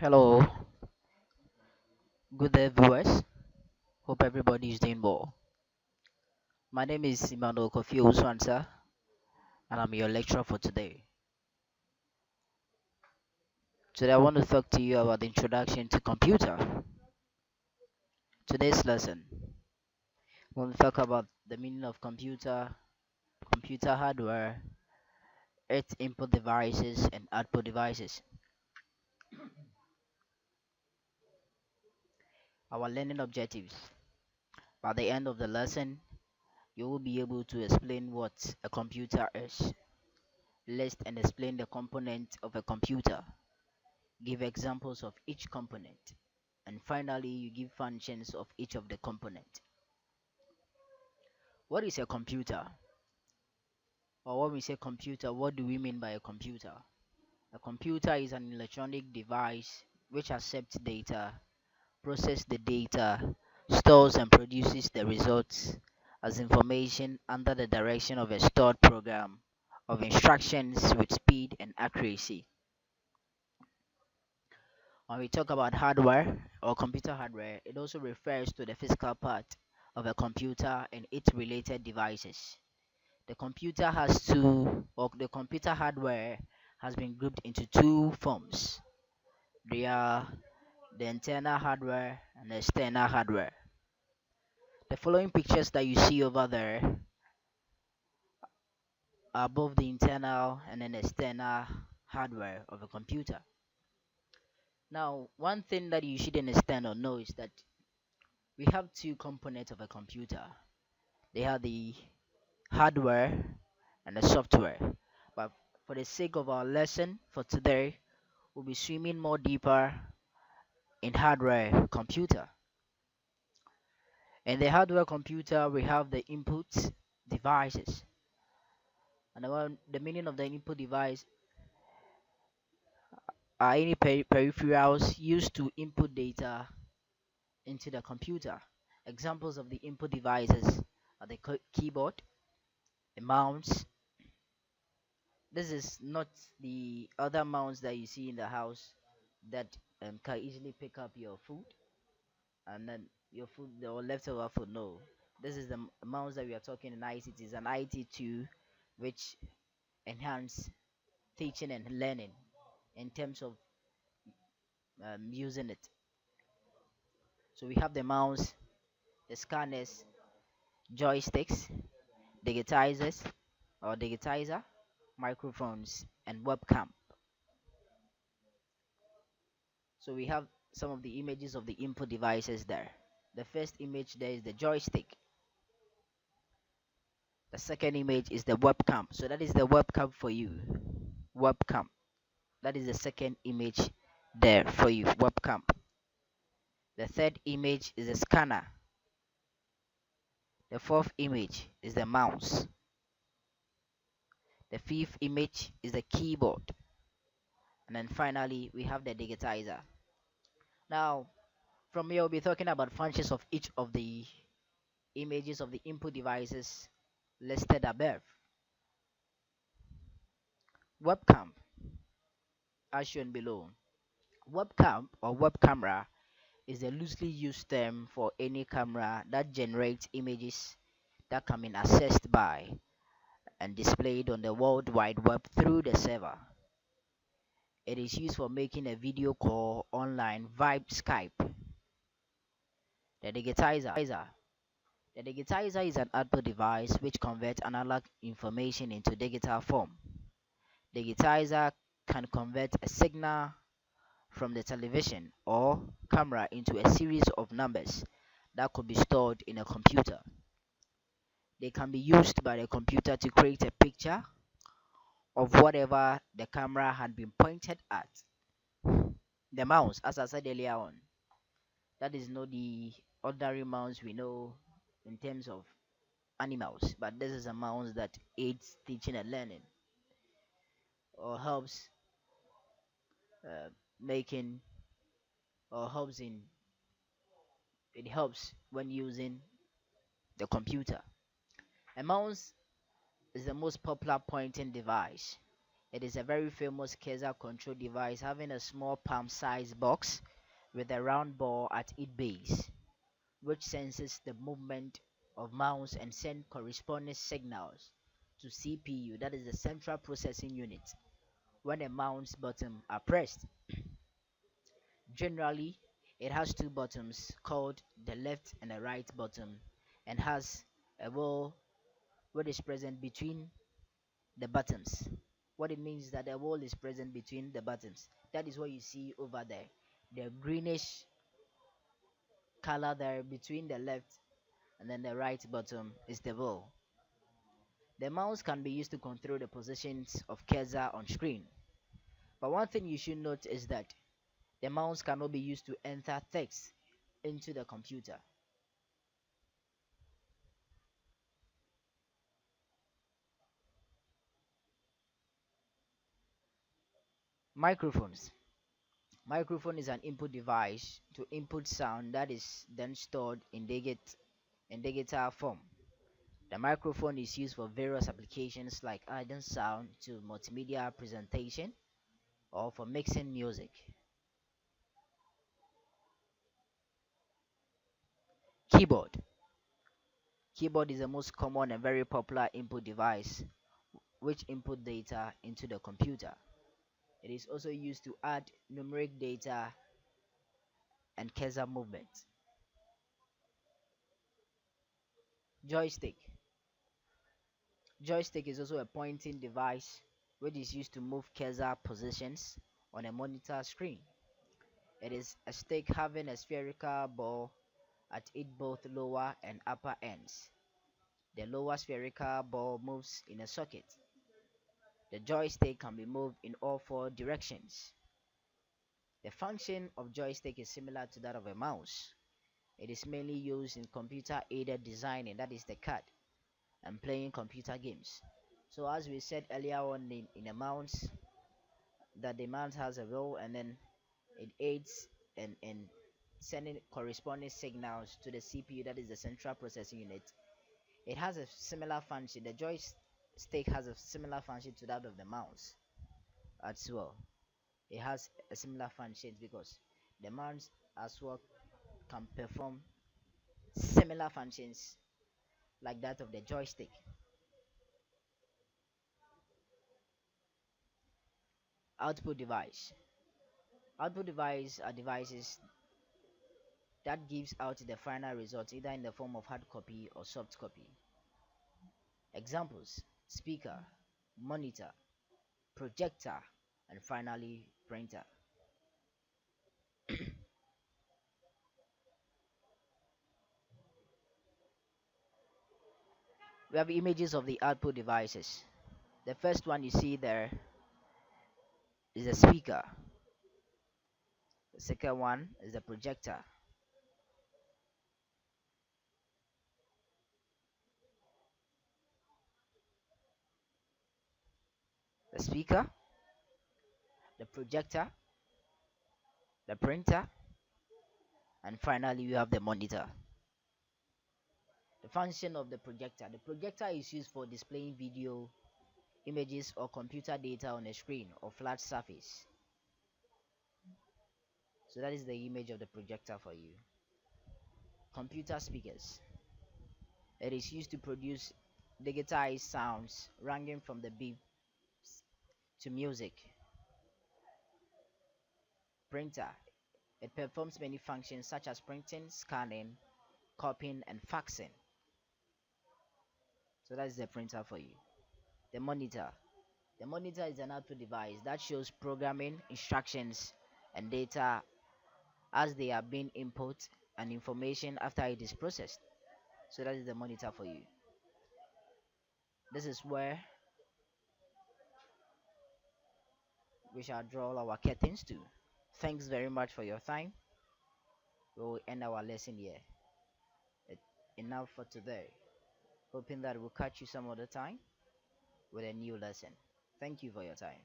Hello, good day, viewers. Hope everybody is doing well. My name is Emmanuel Kofi Owusu-Ansah, and I'm your lecturer for today. Today, I want to talk to you about the introduction to computer. Today's lesson, we want to talk about the meaning of computer, computer hardware, its input devices, and output devices. Our learning objectives. By the end of the lesson, you will be able to explain what a computer is, list and explain the components of a computer. Give examples of each component, and finally you give functions of each of the component. What is a computer? Or when we say computer, what do we mean by a computer? A computer is an electronic device which accepts data, processes the data, stores and produces the results as information under the direction of a stored program of instructions with speed and accuracy. When we talk about hardware or computer hardware, it also refers to the physical part of a computer and its related devices. The computer has two, or the computer hardware has been grouped into two forms. They are the internal hardware and the external hardware. The following pictures that you see over there are both the internal and then external hardware of a computer. Now, one thing that you should understand or know is that we have two components of a computer. They have the hardware and the software. But for the sake of our lesson for today, we'll be swimming more deeper in hardware computer. In the hardware computer, we have the input devices. And the meaning of the input device are any peripherals used to input data into the computer. Examples of the input devices are the keyboard, the mouse. This is not the other mouse that you see in the house that can easily pick up your food and then your food or leftover food. No, this is the mouse that we are talking in IT. It is an IT2 which enhance teaching and learning in terms of using it. So we have the mouse, the scanners, joysticks, digitizers or digitizer, microphones, and webcam. So we have some of the images of the input devices there. The first image there is the joystick. The second image is the webcam. So that is the webcam for you. Webcam. That is the second image there for you. Webcam. The third image is a scanner. The fourth image is the mouse. The fifth image is the keyboard. And then finally, we have the digitizer. Now, from here, we'll be talking about functions of each of the images of the input devices listed above. Webcam, as shown below. Webcam or web camera is a loosely used term for any camera that generates images that can be accessed by and displayed on the World Wide Web through the server. It is used for making a video call online via Skype. The digitizer. The digitizer is an output device which converts analog information into digital form. Digitizer can convert a signal from the television or camera into a series of numbers that could be stored in a computer. They can be used by the computer to create a picture of whatever the camera had been pointed at. The mouse, as I said earlier on, that is not the ordinary mouse we know in terms of animals, but this is a mouse that aids teaching and learning or helps making or helps in it helps when using the computer. A mouse is the most popular pointing device. It is a very famous Kaiser control device having a small palm-sized box with a round ball at its base, which senses the movement of mouse and sends corresponding signals to CPU, that is the central processing unit, when a mouse button are pressed. Generally, it has two buttons called the left and the right button and has a wall which is present between the buttons. What it means is that the wall is present between the buttons. That is what you see over there. The greenish color there between the left and then the right button is the wall. The mouse can be used to control the positions of cursor on screen. But one thing you should note is that the mouse cannot be used to enter text into the computer. Microphones. Microphone is an input device to input sound that is then stored in digital form. The microphone is used for various applications like adding sound to multimedia presentation or for mixing music. Keyboard. Keyboard is the most common and very popular input device which input data into the computer. It is also used to add numeric data and cursor movement. Joystick. Joystick is also a pointing device which is used to move cursor positions on a monitor screen. It is a stick having a spherical ball at its both lower and upper ends. The lower spherical ball moves in a socket. The joystick can be moved in all four directions. The function of joystick is similar to that of a mouse. It is mainly used in computer-aided designing, that is the CAD, and playing computer games. So as we said earlier on in a mouse, that the mouse has a role and then it aids in sending corresponding signals to the CPU, that is the central processing unit. It has a similar function. The joystick has a similar function to that of the mouse as well. It has a similar function because the mouse as well can perform similar functions like that of the joystick. Output device. Output device are devices that gives out the final result either in the form of hard copy or soft copy. Examples: speaker, monitor, projector, and finally printer. We have images of the output devices. The first one you see there is the speaker. The second one is the projector. The speaker, the projector, the printer, and finally you have the monitor. The function of the projector. The projector is used for displaying video, images, or computer data on a screen or flat surface. So that is the image of the projector for you. Computer speakers. It is used to produce digitized sounds ranging from the beep to music. Printer. It performs many functions such as printing, scanning, copying, and faxing. So that is the printer for you. The monitor. The monitor is an output device that shows programming instructions and data as they are being input and information after it is processed. So that is the monitor for you. This is where we shall draw our curtains to. Thanks very much for your time. We will end our lesson here. Enough for today. Hoping that we'll catch you some other time with a new lesson. Thank you for your time.